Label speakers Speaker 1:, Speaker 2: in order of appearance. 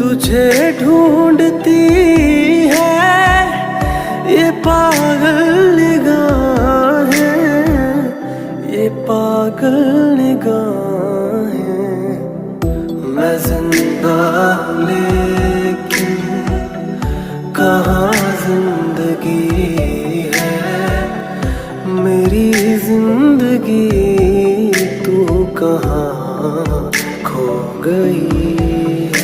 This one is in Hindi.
Speaker 1: तुझे ढूंढती है ये पागल निगाहें, ये पागल निगाहें। मैं जिंदा लेकिन कहाँ जिंदगी है, मेरी जिंदगी तू कहाँ खो गई है।